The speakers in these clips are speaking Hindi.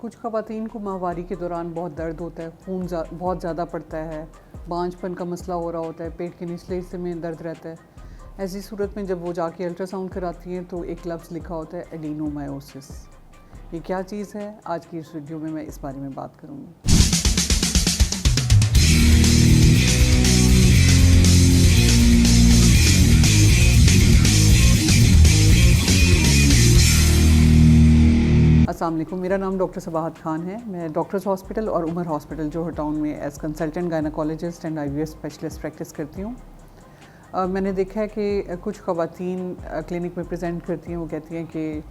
कुछ ख़वातीन को माहवारी के दौरान बहुत दर्द होता है, खून बहुत ज़्यादा पड़ता है, बांझपन का मसला हो रहा होता है, पेट के निचले हिस्से में दर्द रहता है। ऐसी सूरत में जब वो जाके अल्ट्रासाउंड कराती हैं तो एक लफ्ज़ लिखा होता है एडिनोमायोसिस। ये क्या चीज़ है, आज की इस वीडियो में मैं इस बारे में बात करूँगी। अस्सलाम वालेकुम, मेरा नाम डॉक्टर सबाहत खान है। मैं डॉक्टर्स हॉस्पिटल और उमर हॉस्पिटल जोहर टाउन में as consultant gynaecologist and IVF specialist practice करती हूँ। मैंने देखा है कि कुछ ख़वातीन क्लिनिक में प्रेजेंट करती हैं, वो कहती हैं कि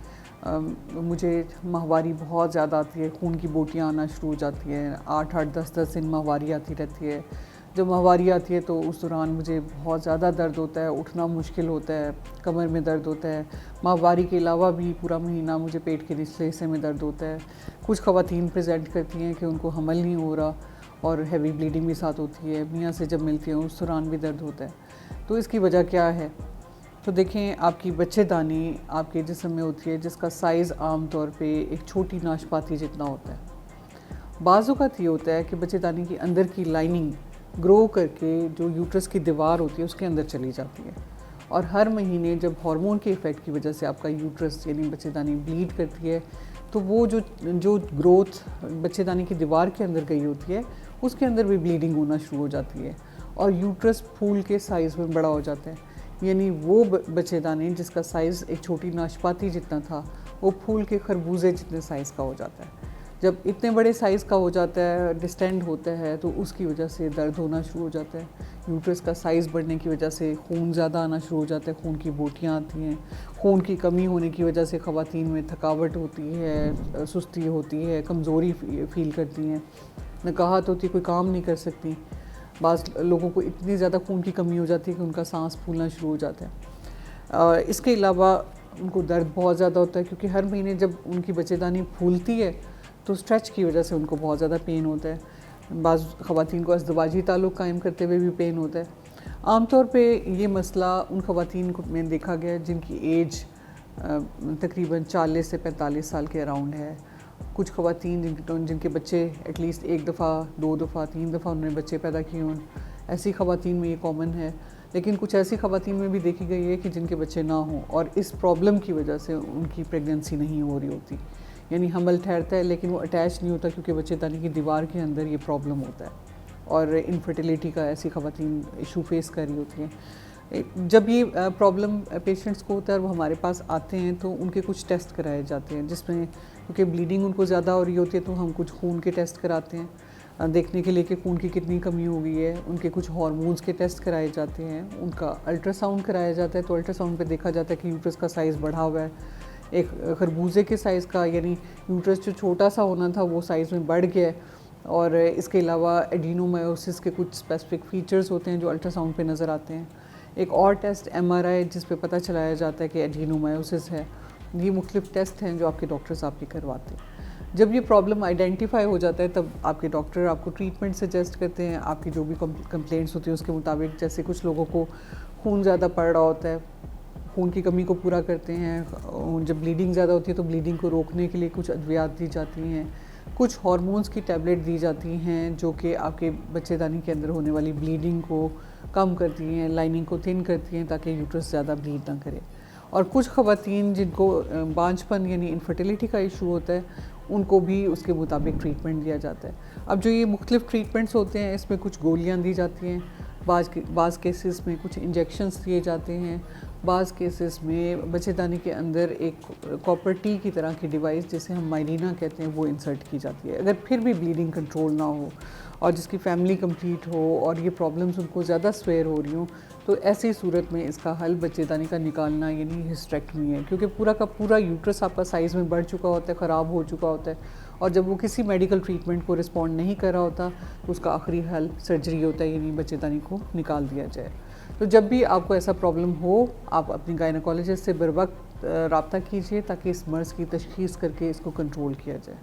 मुझे माहवारी बहुत ज़्यादा आती है, खून की बोटियाँ आना शुरू हो जाती हैं, 8-8 10-10 दिन माहवारी आती रहती है। जब माहवारी आती है तो उस दौरान मुझे बहुत ज़्यादा दर्द होता है, उठना मुश्किल होता है, कमर में दर्द होता है। माहवारी के अलावा भी पूरा महीना मुझे पेट के निचले हिस्से में दर्द होता है। कुछ ख़वातीन प्रेजेंट करती हैं कि उनको हमल नहीं हो रहा और हैवी ब्लीडिंग भी साथ होती है। मियाँ से जब मिलती हैं उस दौरान भी दर्द होता है। तो इसकी वजह क्या है? तो देखें, आपकी बच्चेदानी आपके जिस्म में होती है जिसका साइज़ आम तौर पे एक छोटी नाशपाती जितना होता है। बाज़ औक़ात ये होता है कि बच्चेदानी की अंदर की लाइनिंग ग्रो करके जो यूट्रस की दीवार होती है उसके अंदर चली जाती है, और हर महीने जब हार्मोन के इफ़ेक्ट की वजह से आपका यूट्रस यानी बच्चेदानी ब्लीड करती है तो वो जो ग्रोथ बच्चेदानी की दीवार के अंदर गई होती है उसके अंदर भी ब्लीडिंग होना शुरू हो जाती है और यूट्रस फूल के साइज़ में बड़ा हो जाता है। यानी वो बच्चेदानी जिसका साइज़ एक छोटी नाशपाती जितना था वो फूल के खरबूजे जितने साइज़ का हो जाता है। जब इतने बड़े साइज़ का हो जाता है, डिस्टेंड होता है, तो उसकी वजह से दर्द होना शुरू हो जाता है। यूट्रस का साइज़ बढ़ने की वजह से खून ज़्यादा आना शुरू हो जाता है, खून की बोटियाँ आती हैं। खून की कमी होने की वजह से ख़वातीन में थकावट होती है, सुस्ती होती है, कमज़ोरी फील करती हैं, नकाहत होती है, कोई काम नहीं कर सकती। बाज़ लोगों को इतनी ज़्यादा खून की कमी हो जाती है कि उनका सांस फूलना शुरू हो जाता है। इसके अलावा उनको दर्द बहुत ज़्यादा होता है क्योंकि हर महीने जब उनकी बच्चेदानी फूलती है तो स्ट्रेच की वजह से उनको बहुत ज़्यादा पेन होता है। बाज़ ख़वातीन को अज़दवाजी ताल्लुक़ कायम करते हुए भी पेन होता है। आमतौर पे ये मसला उन ख़वातीन को में देखा गया है जिनकी एज तकरीबन 40 से 45 साल के अराउंड है। कुछ ख़वातीन जिनके बच्चे एटलीस्ट 1 दफ़ा 2 दफ़ा 3 दफ़ा उन्होंने बच्चे पैदा किए हों, ऐसी ख़वातीन में ये कॉमन है। लेकिन कुछ ऐसी ख़वातीन में भी देखी गई है कि जिनके बच्चे ना हों और इस प्रॉब्लम की वजह से उनकी प्रेगनेंसी नहीं हो रही होती, यानी हमल ठहरता है लेकिन वो अटैच नहीं होता क्योंकि बच्चेदानी की दीवार के अंदर ये प्रॉब्लम होता है और इनफर्टिलिटी का ऐसी ख़वातीन इशू फेस कर रही होती हैं। जब ये प्रॉब्लम पेशेंट्स को होता है और वो हमारे पास आते हैं तो उनके कुछ टेस्ट कराए जाते हैं, जिसमें क्योंकि ब्लीडिंग उनको ज़्यादा हो रही होती है तो हम कुछ खून के टेस्ट कराते हैं देखने के लिए कि खून की कितनी कमी हो गई है। उनके कुछ हार्मोन्स के टेस्ट कराए जाते हैं, उनका अल्ट्रासाउंड कराया जाता है। तो अल्ट्रासाउंड पे देखा जाता है कि यूट्रस का साइज़ बढ़ा हुआ है, एक खरबूजे के साइज़ का, यानी यूट्रस जो छोटा सा होना था वो साइज़ में बढ़ गया है। और इसके अलावा एडिनोमायोसिस के कुछ स्पेसिफिक फीचर्स होते हैं जो अल्ट्रासाउंड पे नज़र आते हैं। एक और टेस्ट MRI जिस पे पता चलाया जाता है कि एडिनोमायोसिस है। ये मुख्तलिफ टेस्ट हैं जो आपके डॉक्टर्स आपके करवाते हैं। जब ये प्रॉब्लम आइडेंटिफाई हो जाता है तब आपके डॉक्टर आपको ट्रीटमेंट सजेस्ट करते हैं, आपकी जो भी कंप्लेंट्स होती है उसके मुताबिक। जैसे कुछ लोगों को खून ज़्यादा पड़ रहा होता है, खून की कमी को पूरा करते हैं। जब ब्लीडिंग ज़्यादा होती है तो ब्लीडिंग को रोकने के लिए कुछ अद्वियात दी जाती हैं, कुछ हार्मोन्स की टैबलेट दी जाती हैं जो कि आपके बच्चेदानी के अंदर होने वाली ब्लीडिंग को कम करती हैं, लाइनिंग को थिन करती हैं ताकि यूट्रस ज़्यादा ब्लीड ना करे। और कुछ ख़वातीन जिनको बांझपन यानी इनफर्टिलिटी का इशू होता है उनको भी उसके मुताबिक ट्रीटमेंट दिया जाता है। अब जो ये मुख्तलिफ ट्रीटमेंट्स होते हैं इसमें कुछ गोलियाँ दी जाती हैं, बाज़ केसेस में कुछ इंजेक्शंस दिए जाते हैं, बाज़ केसेस में बच्चेदानी के अंदर एक कॉपर टी की तरह की डिवाइस जिसे हम माइलिना कहते हैं वो इंसर्ट की जाती है। अगर फिर भी ब्लीडिंग कंट्रोल ना हो और जिसकी फैमिली कंप्लीट हो और ये प्रॉब्लम्स उनको ज़्यादा स्वेयर हो रही हों तो ऐसी सूरत में इसका हल बच्चेदानी का निकालना यानी हिस्टेक्टमी है, क्योंकि पूरा का पूरा यूट्रस आपका साइज़ में बढ़ चुका होता है, ख़राब हो चुका होता है और जब वो किसी मेडिकल ट्रीटमेंट को रिस्पॉन्ड नहीं कर रहा होता तो उसका आखिरी हल सर्जरी होता है, यानी बच्चेदानी को निकाल दिया जाए। तो जब भी आपको ऐसा प्रॉब्लम हो आप अपनी गायनेकोलॉजिस्ट से बर वक्त रब्ता कीजिए ताकि इस मर्ज़ की तशख़ीस करके इसको कंट्रोल किया जाए।